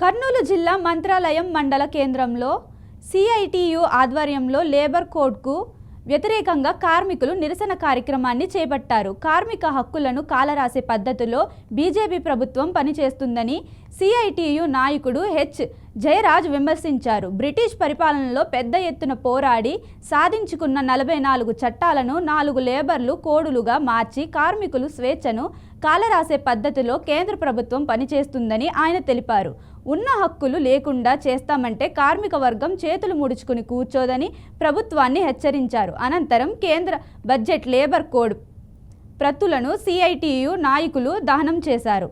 కర్నూలు జిల్లా మంత్రాలయం మండల కేంద్రంలో సిఐటియు ఆధ్వర్యంలో లేబర్ కోడ్కు వ్యతిరేకంగా కార్మికులు నిరసన కార్యక్రమాన్ని చేపట్టారు. కార్మిక హక్కులను కాలరాసే పద్ధతిలో బీజేపీ ప్రభుత్వం పనిచేస్తుందని సిఐటియు నాయకుడు హెచ్ జయరాజ్ విమర్శించారు. బ్రిటిష్ పరిపాలనలో పెద్ద ఎత్తున పోరాడి సాధించుకున్న 44 చట్టాలను 4 లేబర్లు కోడులుగా మార్చి కార్మికులు స్వేచ్ఛను కాలరాసే పద్ధతిలో కేంద్ర ప్రభుత్వం పనిచేస్తుందని ఆయన తెలిపారు. ఉన్న హక్కులు లేకుండా చేస్తామంటే కార్మిక వర్గం చేతులు ముడుచుకుని కూర్చోదని ప్రభుత్వాన్ని హెచ్చరించారు. అనంతరం కేంద్ర బడ్జెట్ లేబర్ కోడ్ ప్రతులను సిఐటియు నాయకులు దహనం చేశారు.